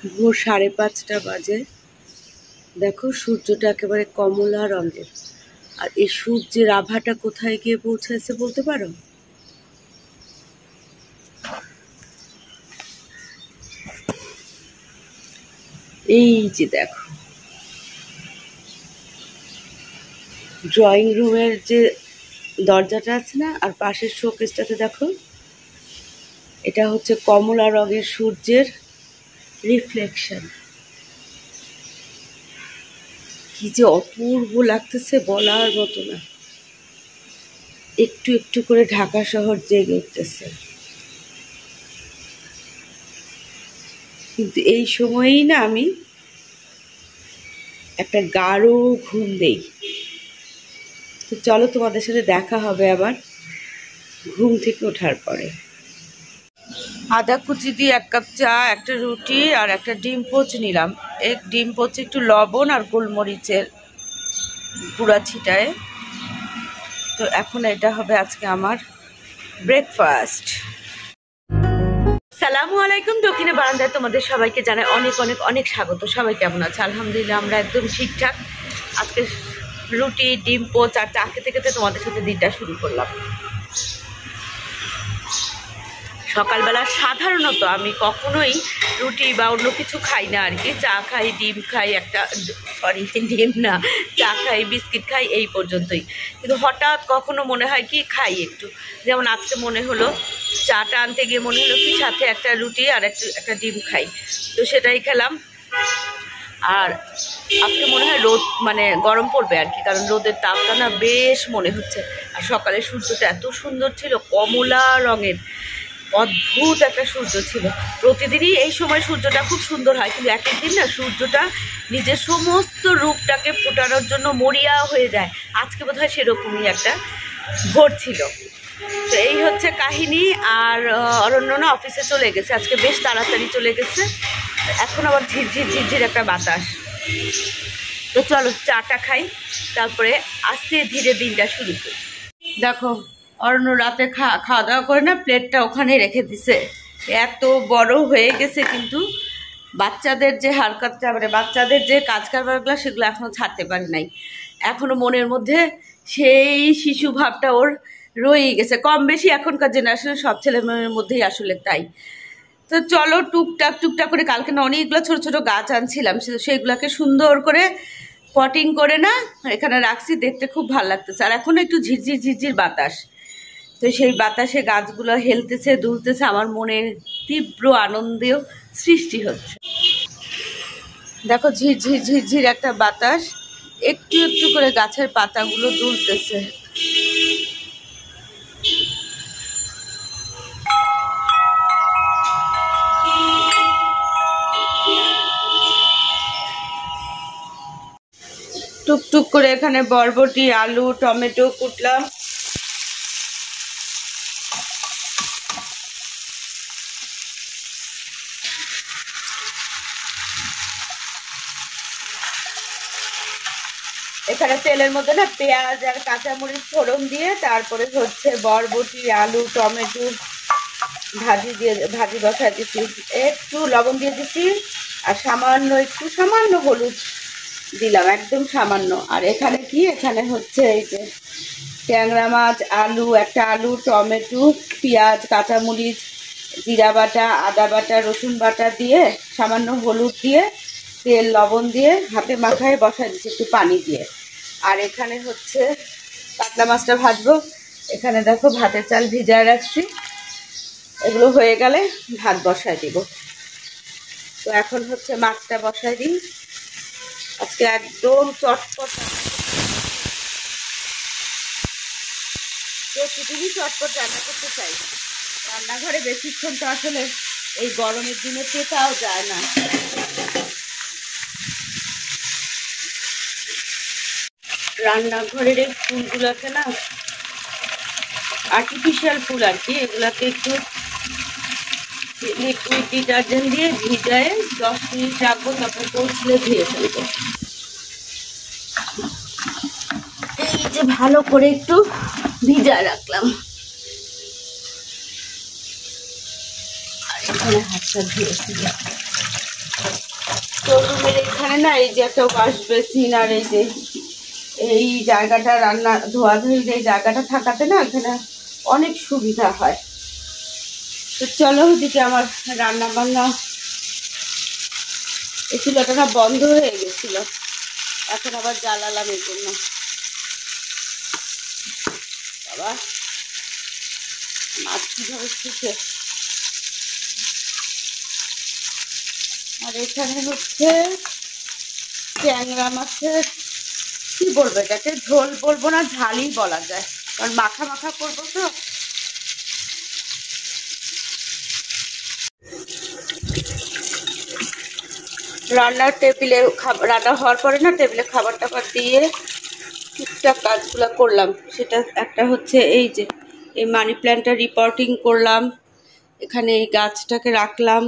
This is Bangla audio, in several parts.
ভোর 5:30 বাজে। দেখো সূর্যটা একেবারে কমলা রঙের। আর এই সূর্যের আভাটা কোথায় গিয়ে পৌঁছাচ্ছে বলতে পারো? এই যে দেখো, ড্রয়িং রুমের যে দরজাটা আছে না, আর পাশের শোকেসটাতে দেখো, এটা হচ্ছে কমলা রঙের সূর্যের রিফ্লেকশন। কি যে অপূর্ব লাগতেছে বলার মতো না। একটু একটু করে ঢাকা শহর জেগে উঠতেছে, কিন্তু এই সময়েই না আমি একটা গাঢ় ঘুম দেই। তো চলো, তোমাদের সাথে দেখা হবে আবার ঘুম থেকে ওঠার পরে। আদা কুচি দিয়ে 1 কাপ চা, একটা রুটি আর একটা ডিম পোচ নিলাম। এই ডিম পোচে একটু লবণ আর গোলমরিচের গুঁড়া ছিটায়। তো এখন এটা হবে আজকে আমার ব্রেকফাস্ট। সালামু আলাইকুম। দক্ষিণে বারান্দায় তোমাদের সবাইকে জানাই অনেক অনেক অনেক স্বাগত। সবাই কেমন আছে? আলহামদুলিল্লাহ আমরা একদম ঠিকঠাক। আজকে রুটি, ডিম পোচ আর চা খেতে খেতে তোমাদের সাথে দিনটা শুরু করলাম। সকালবেলা সাধারণত আমি কখনোই রুটি বা অন্য কিছু খাই না আর কি। চা খাই, ডিম খাই, ডিম না, চা খাই, বিস্কিট খাই, এই পর্যন্তই। কিন্তু হঠাৎ কখনো মনে হয় কি খাই একটু, যেমন আজকে মনে হলো চাটা আনতে গিয়ে মনে হলো কি সাথে একটা রুটি আর একটা ডিম খাই, তো সেটাই খেলাম। আর আজকে মনে হয় রোদ গরম পড়বে আর কি, কারণ রোদের তাপটা না বেশ মনে হচ্ছে। আর সকালে সূর্যটা এত সুন্দর ছিল, কমলা রঙের, অদ্ভুত একটা সূর্য ছিল। প্রতিদিনই এই সময় সূর্যটা খুব সুন্দর হয়, কিন্তু এক একদিন না সূর্যটা নিজের সমস্ত রূপটাকে ফোটানোর জন্য মরিয়া হয়ে যায়। আজকে বোধহয় সেরকমই একটা ভোর ছিল। তো এই হচ্ছে কাহিনী। আর অরণ্য না অফিসে চলে গেছে, আজকে বেশ তাড়াতাড়ি চলে গেছে। এখন আবার ঝিরঝির ঝিরঝির একটা বাতাস। তো চলো চাটা খাই, তারপরে আস্তে ধীরে দিনটা শুরু করি। দেখো, অরণ্য রাতে খাওয়া দাওয়া করে না প্লেটটা ওখানে রেখে দিছে। এত বড় হয়ে গেছে, কিন্তু বাচ্চাদের যে হারকাতটা বাচ্চাদের যে কাজ কারবারগুলো সেগুলো এখনও ছাড়তে পারে নাই। এখনও মনের মধ্যে সেই শিশু ভাবটা ওর রয়েই গেছে। কম বেশি এখনকার জেনারেশনের সব ছেলেমেয়ের মধ্যেই আসলে তাই। তো চলো টুকটাক করে, কালকে না অনেকগুলো ছোটো ছোটো গাছ আনছিলাম, সেইগুলোকে সুন্দর করে পটিং করে না এখানে রাখছি, দেখতে খুব ভালো লাগতেছে। আর এখন একটু ঝিরঝির বাতাস, তো সেই বাতাসে গাছগুলো হেলতেছে দুলতেছে, আমার মনে তীব্র আনন্দেও সৃষ্টি হচ্ছে। দেখো ঝিরঝির একটা বাতাস, একটু একটু করে গাছের পাতাগুলো দুলতেছে। টুকটুক করে এখানে বরবটি, আলু, টমেটো কুটলাম। এখানে তেলের মধ্যে না পেঁয়াজ আর কাঁচামরিচ ফোড়ন দিয়ে, তারপরে হচ্ছে বরবটি, আলু, টমেটো ভাজি বসায় দিচ্ছি। একটু লবণ দিয়ে দিচ্ছি আর সামান্য হলুদ দিলাম, একদম সামান্য। আর এখানে এখানে হচ্ছে এই যে ট্যাংরা মাছ, একটা আলু, টমেটো, পেঁয়াজ, কাঁচামরিচ, জিরা বাটা, আদা বাটা, রসুন বাটা দিয়ে, সামান্য হলুদ দিয়ে, তেল লবণ দিয়ে হাতে মাখায় বসায় দিচ্ছি একটু পানি দিয়ে। আর এখানে হচ্ছে কাতলা মাছটা ভাজবো। এখানে দেখো ভাতের চাল ভিজায় রাখছি, এগুলো হয়ে গেলে ভাত বসায় দিব। তো এখন হচ্ছে মাছটা বসায় দিই। আজকে একদম চটপট, প্রতিদিনই চটপট রান্না করতে চাই। রান্নাঘরে বেশিক্ষণ তো আসলে এই গরমের দিনে পেতাও যায় না। রান্নাঘরের এই ফুলগুলোকে না, আর্টিফিশিয়াল ফুল আর কি, এগুলাকে একটু লিকুইড ডিটারজেন্ট দিয়ে ভিজায় 10 মিনিট রাখবো, তারপর পৌঁছলে ধুয়ে ফেলবো। এই যে ভালো করে একটু ভিজায় রাখলাম, আর এখানে হাতটা ধুয়ে ফেলবো। স্টোররুমের এখানে না এই যে একটা ওয়াশ বেসিন আর এই জায়গাটা রান্না ধোয়াধুয়ির এই জায়গাটা থাকাতে না এখানে অনেক সুবিধা হয়। তো চলো ওদিকে আমার রান্না বান্না এই চুলাটা না বন্ধ হয়ে গেছিল, এখন আবার জ্বালালাম এর জন্য। বাবা মাছ কিভাবে শুকে। আর এখানে হচ্ছে ট্যাংরা মাছের কি বলবো, এটাকে ঝোল বলবো না ঝালই বলা যায়, কারণ মাখা মাখা করবো তো। রান্নার টেবিলে রান্না হওয়ার পরে না টেবিলে খাবার টাবার দিয়ে টুকটাক কাজগুলো করলাম। সেটা একটা হচ্ছে এই যে এই মানি প্ল্যান্টটা রিপোর্টিং করলাম, এখানে এই গাছটাকে রাখলাম,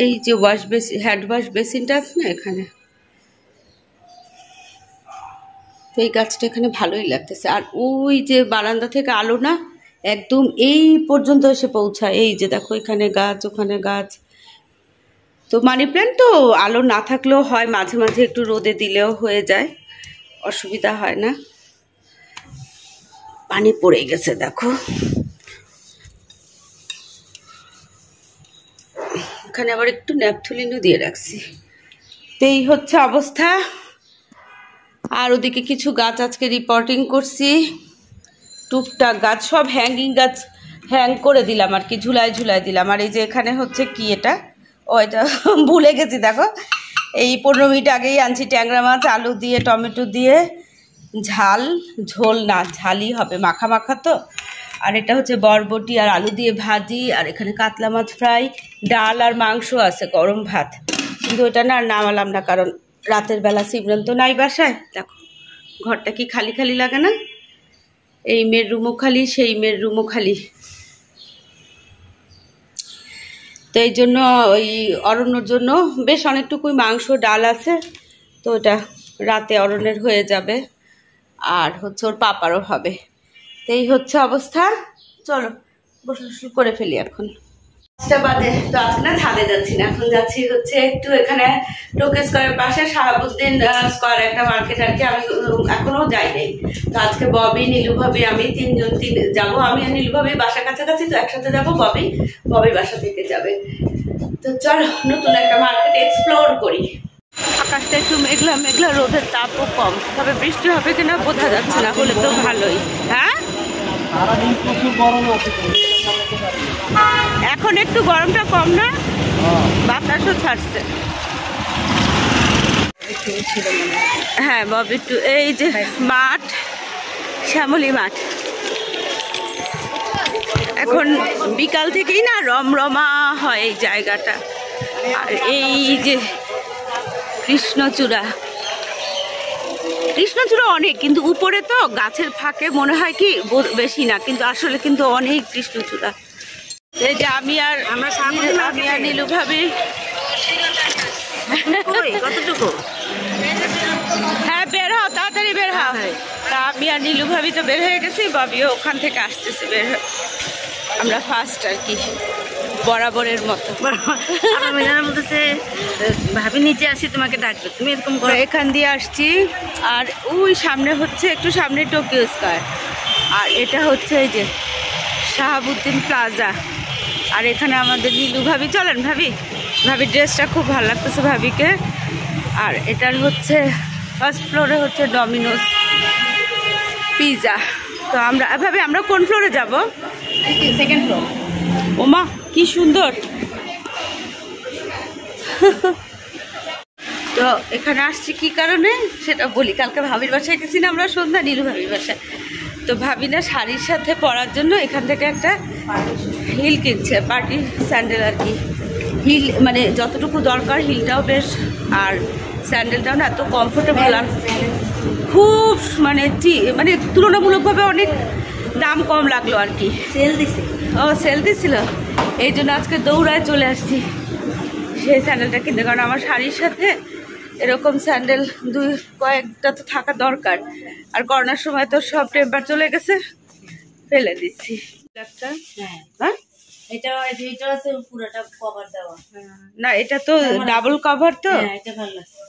এই যে ওয়াশ বেসিন হ্যান্ড ওয়াশ বেসিনটা আছে না এখানে, তো এই গাছটা এখানে ভালোই লাগতেছে। আর ওই যে বারান্দা থেকে আলো না একদম এই পর্যন্ত এসে পৌঁছায়, এই যে দেখো এখানে গাছ ওখানে গাছ। তো মানি প্ল্যান্ট তো আলো না থাকলেও হয়, মাঝে মাঝে একটু রোদে দিলেও হয়ে যায়, অসুবিধা হয় না। পানি পড়ে গেছে দেখো, এখানে আবার একটু ন্যাপথলিনও দিয়ে রাখছি। তো এই হচ্ছে অবস্থা। আর ওদিকে কিছু গাছ আজকে রিপোর্টিং করছি, টুকটাক গাছ সব হ্যাঙ্গিং গাছ হ্যাং করে দিলাম আর কি, ঝুলায় ঝুলায় দিলাম। আর এই যে এখানে হচ্ছে কি এটা, ও এটা ভুলে গেছি দেখো, এই 15 মিনিট আগেই আনছি ট্যাংরা মাছ আলু দিয়ে টমেটো দিয়ে ঝাল, ঝোল না ঝালই হবে, মাখা মাখা তো। আর এটা হচ্ছে বরবটি আর আলু দিয়ে ভাজি, আর এখানে কাতলা মাছ ফ্রাই, ডাল আর মাংস আছে, গরম ভাত। কিন্তু ওটা না আর নামালাম না, কারণ রাতের বেলা সিমরান তো নাই বাসায়। দেখো ঘরটা কি খালি খালি লাগে না, এই মেয়ের রুমও খালি সেই মেয়ের রুমও খালি। তো এই জন্য ওই অরণ্যর জন্য বেশ অনেকটুকুই মাংস ডাল আছে, তো ওটা রাতে অরণ্যের হয়ে যাবে, আর হচ্ছে ওর পাপারও হবে। তো এই হচ্ছে অবস্থা। চলো বসে করে ফেলি এখন 5টা বাজে। তো আজকে না ছাদে যাচ্ছি না, এখন যাচ্ছি হচ্ছে একটু এখানে টোকে স্কোয়ারের পাশে শাহাবুদ্দিন স্কোয়ার একটা মার্কেট আর কি, আমি এখনো যাই নাই। তো আজকে ববি নীলু ভাবি আমি তিনজন যাবো, আমি আর নীলু ভাবি বাসা কাছাকাছি, তো একসাথে যাবো, ববি বাসা থেকে যাবে। তো চলো নতুন একটা মার্কেট এক্সপ্লোর করি। আকাশটা একটু মেঘলা মেঘলা, রোদের তাপও কম, তবে বৃষ্টি হবে কিনা বোঝা যাচ্ছে না, হলে তো ভালোই। হ্যাঁ এখন একটু গরমটা কম না, বাতাসও ছাড়ছে। হ্যাঁ ববি একটু এই যে মাঠ, শ্যামলী মাঠ, এখন বিকাল থেকেই না রমরমা হয় এই জায়গাটা। আর এই যে কৃষ্ণচূড়া অনেক, কিন্তু উপরে তো গাছের ফাঁকে মনে হয় কি বেশি না, কিন্তু আসলে কিন্তু অনেক কৃষ্ণচূড়া। এই যে আমি আর নীলু ভাবি, কতটুকু হ্যাঁ বের হও, তাড়াতাড়ি বের হও। তা আমি আর নীলু ভাবি তো বের হয়ে গেছি, ববিও ওখান থেকে আসতেছে বের হয়ে। আমরা ফার্স্ট আর কি বরাবরের মতো। ভাবি নিচে আসি তোমাকে ডাকবে, তুমি এরকম করে এখান দিয়ে আসছি। আর ওই সামনে হচ্ছে একটু সামনে টোকিও স্কয়ার, আর এটা হচ্ছে এই যে শাহাবুদ্দিন প্লাজা। আর এখানে আমাদের নীলু ভাবি, চলেন ভাবির ড্রেসটা খুব ভালো লাগতেছে ভাবিকে। আর এটার হচ্ছে ফার্স্ট ফ্লোরে হচ্ছে ডমিনোস পিজা। তো আমরা কোন ফ্লোরে যাব? Second floor. ওমা কি সুন্দর। তো এখানে আসছি কি কারণে সেটা বলি। কালকে ভাবির বাসায় গেছি না আমরা সন্ধ্যা, নীলু ভাবির বাসায়। তো ভাবি না শাড়ির সাথে পরার জন্য এখান থেকে একটা হিল কিনছে, পার্টি স্যান্ডেল আর কি। হিল মানে যতটুকু দরকার, হিলটাও বেশ আর স্যান্ডেলটাও না এত কমফোর্টেবল, আর খুব মানে তুলনামূলকভাবে অনেক দাম কম লাগলো আর কি। সেল দিছিল, এই জন্য আজকে দৌড়ায় চলে আসছি সেই স্যান্ডেলটা কিনতে, কারণ আমার শাড়ির সাথে এরকম স্যান্ডেল কয়েকটা তো থাকা দরকার। আর করোনার সময় তো সব টেম্পার চলে গেছে, ফেলে দিচ্ছি। হ্যাঁ এটা এটা আছে পুরোটা কভার দেওয়া। না এটা তো ডাবল কভার তো। হ্যাঁ এটা ভালো লাগছে।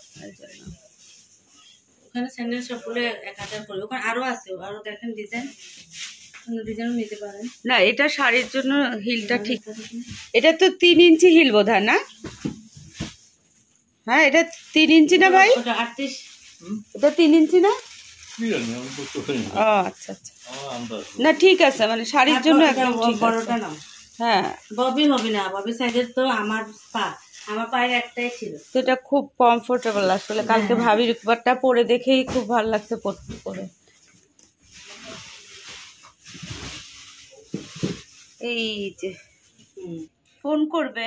ওখানে স্যান্ডেল সবগুলো 1000 করে, ওখানে আরো আছে, আরো দেখেন ডিজাইন, অন্য ডিজাইনও নিতে পারেন। না এটা শাড়ির জন্য হিলটা ঠিক। এটা তো 3 ইঞ্চি হিল বোধহয় না? হ্যাঁ এটা 3 ইঞ্চি না ভাই? ওটা 38। এটা 3 ইঞ্চি না? ও আচ্ছা আচ্ছা, না ঠিক আছে, মানে শাড়ির জন্য একদম ঠিক আছে। বড়টা নাও। হ্যাঁ ববি হবে না, ববি সাইজের তো আমার পায়ের একটাই ছিল তো এটা খুব কমফোর্টেবল আসলে। কালকে ভাবির উপরটা পরে দেখেই খুব ভালো লাগছে পরে। এই যে ফোন করবে,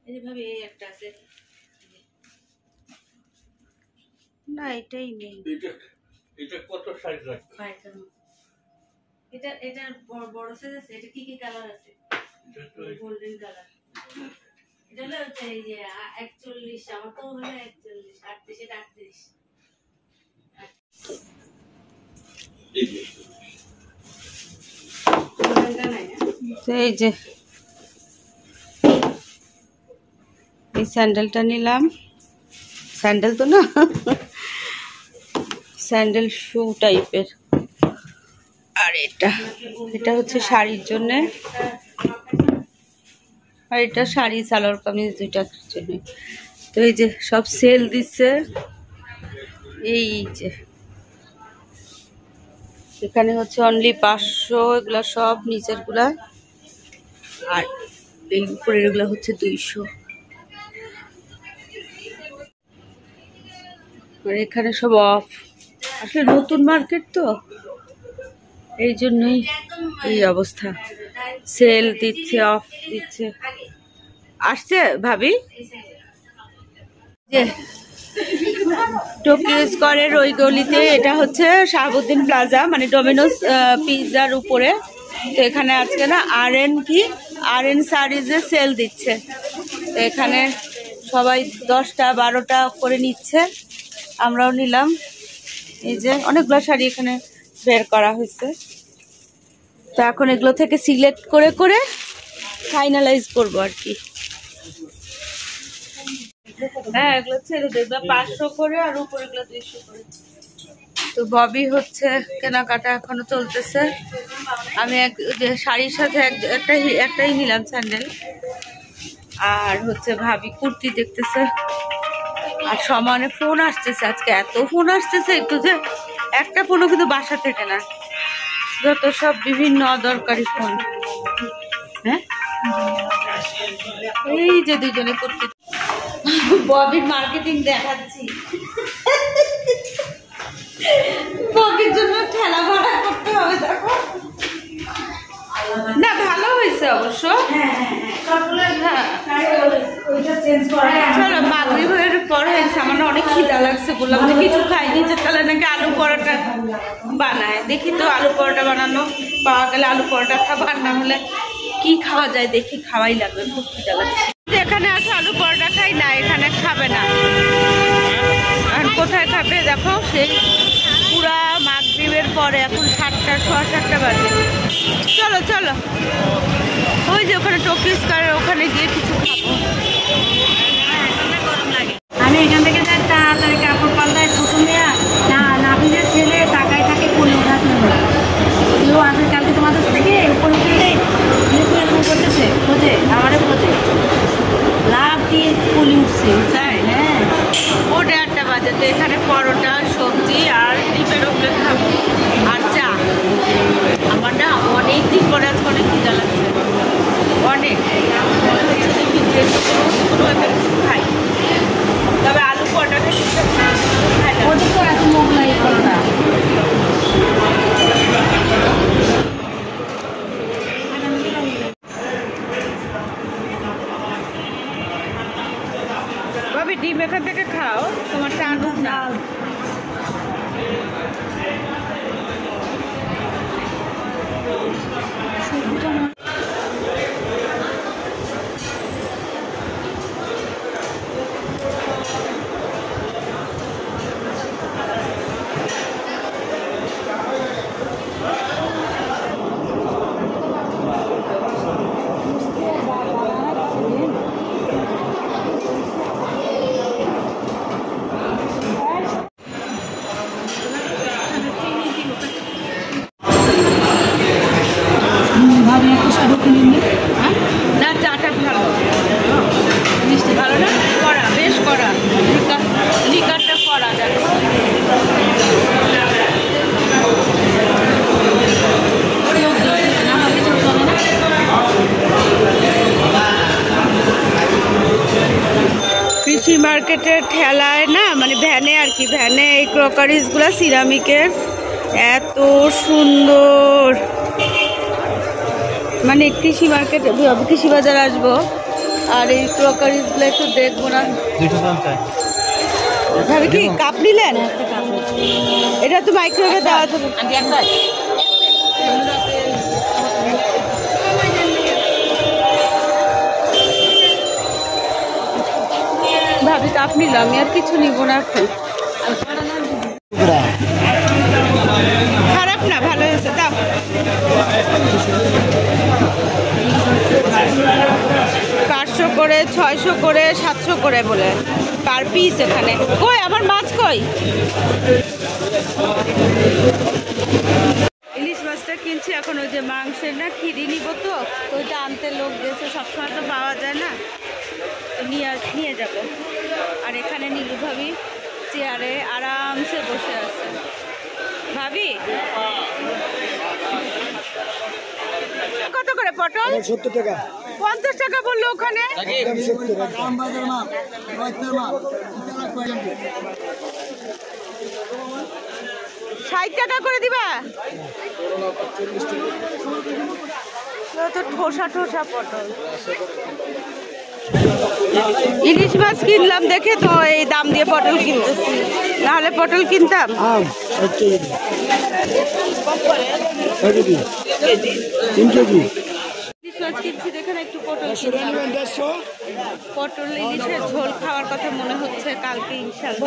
এই যে ভাবি এই একটা আছে না এটাই নেই। এটা কত সাইজ রাখবে? এটা বড় সাইজ আছে। এটা কি কালার আছে? Golden colour. এটা হলো এই যে 41, আমার তো হলো 41, 38, এটা 38। এই যে এই স্যান্ডেলটা নিলাম, স্যান্ডেল তো না, স্যান্ডেল শু টাইপের। আর এটা হচ্ছে শাড়ির জন্যে, আর এটা শাড়ি সালোয়ার কামিজ দুইটার জন্য। তো এই যে সব সেল দিচ্ছে, এই যে এখানে হচ্ছে অনলি 500, এগুলা সব নিচের গুলা, আর এই উপরের গুলা হচ্ছে 200। আর এখানে সব অফ, আসলে নতুন মার্কেট তো এই জন্যই এই অবস্থা, সেল দিচ্ছে, অফ দিচ্ছে। আসছে ভাবি যে টোকিও স্কয়ারের ওই গলিতে, এটা হচ্ছে শাহাবুদ্দিন প্লাজা, মানে ডোমিনোস পিৎজার উপরে। তো এখানে আজকে না আর এন সারিজে সেল দিচ্ছে। তো এখানে সবাই 10টা 12টা করে নিচ্ছে, আমরাও নিলাম। এই যে অনেকগুলো শাড়ি এখানে বের করা হয়েছে, তো এখন এগুলো থেকে সিলেক্ট করে করে ফাইনালাইজ করবো আর কি। হ্যাঁ এগুলো ছেড়ে দেখবে 500 করে, আর উপরে এগুলো 200 করে। তো ববি হচ্ছে কেনাকাটা এখনো চলতেছে। আমি যে শাড়ির সাথে একটাই নিলাম স্যান্ডেল, আর হচ্ছে ভাবি কুর্তি দেখতেছে। আর সমানে ফোন আসতেছে, আজকে এত ফোন আসতেছে, একটু যে একটা ফোনও কিন্তু বাসা থেকে না, যত সব বিভিন্ন অদরকারি ফোন। হ্যাঁ এই যে দুজনে কুর্তি, ববির মার্কেটিং দেখাচ্ছি, ববির জন্য ঠেলা ভাড়া করতে হবে। দেখো না ভালো হয়েছে অবশ্য। চলো মাগরিবের পর হয়েছে, আমার অনেক খিদা লাগছে, বললাম যে কিছু খাইনি, যে তাহলে নাকি আলু পরোটা বানায়। দেখি তো আলু পরোটা বানানো পাওয়া গেলে আলু পরোটা খাবো, আর না হলে কি খাওয়া যায় দেখি, খাওয়াই লাগবে, খুব খিদা লাগছে। এখানে আসো আলু পরোটা খাই না, এখানে খাবে না। আর কোথায় খাবে দেখো, সেই পুরা মাগরিবের পরে, এখন 7টা 7:15 বাজে। চলো চলো ওই যে ওখানে টোকিও স্কয়ারের ওখানে গিয়ে কিছু খাবো। গরম লাগে। আমি এখান থেকে যাই তাড়াতাড়ি কাপড় পাল্টায়, ছোট মেয়া না নাপিনের ছেলে টাকায় থাকে কোলে ওঠার জন্য। কেউ আসে কালকে তোমাদের থেকে উপরে গেলে এরকম করতেছে, খোঁজে আমারে খোঁজে, লাভ দিয়ে কোলে উঠছে। তাই হ্যাঁ ওটা 8টা বাজে। তো এখানে পরোটা, সবজি আর ডিমের ওপরে খাবো, আর চা। আমার না অনেক দিন পরে আজকে অনেক খিদা লাগছে, অনেক। খাই, তবে আলু পরোটাটা খাই না। ওদের তো এত মোগলাই করা। ভাবি ডিম এখান থেকে খাও, তোমার চা আনুক না। মার্কেটের ঠেলায় না, মানে ভ্যানে আর কি, ভ্যানে এই ক্রকারিজগুলো সিরামিকের এত সুন্দর। মানে কৃষি মার্কেট, কৃষি বাজার আসবো আর এই ক্রকারিজগুলো একটু দেখবো না। ভাবি কি কাপ নিলেন? এটা তো মাইক্রোওয়েভে দেওয়া যাবে। ভাবি কাপ নিলাম, আমি আর কিছু নিব না এখন। খারাপ না, ভালো হয়েছে, দাও। 500 করে, 600 করে, 700 করে বলে পার পিস। এখানে কই আমার মাছ কই? ইলিশ মাছটা কিনছি এখন। ওই যে মাংসের না খিরি নিব, তো ওইটা আনতে লোক গেছে, সবসময় তো পাওয়া যায় না, তো নিয়ে যাব। আর এখানে নীলু ভাবি চেয়ারে আরামসে বসে আছে। ভাবি কত করে পটল? 70 টাকা। 50 টাকা বললো ওখানে। 60 টাকা করে দিবা? তো ঠোসা ঠোসা পটল। ইলিশ মাছ কিনলাম দেখে তো এই দাম দিয়ে পটল কিনতেছি, নাহলে পটল কিনতাম। ইলিশ মাছ কিনছি দেখে একটু পটল কিনলাম। পটল ইলিশের ঝোল খাওয়ার কথা মনে হচ্ছে কালকে ইনশাল্লাহ।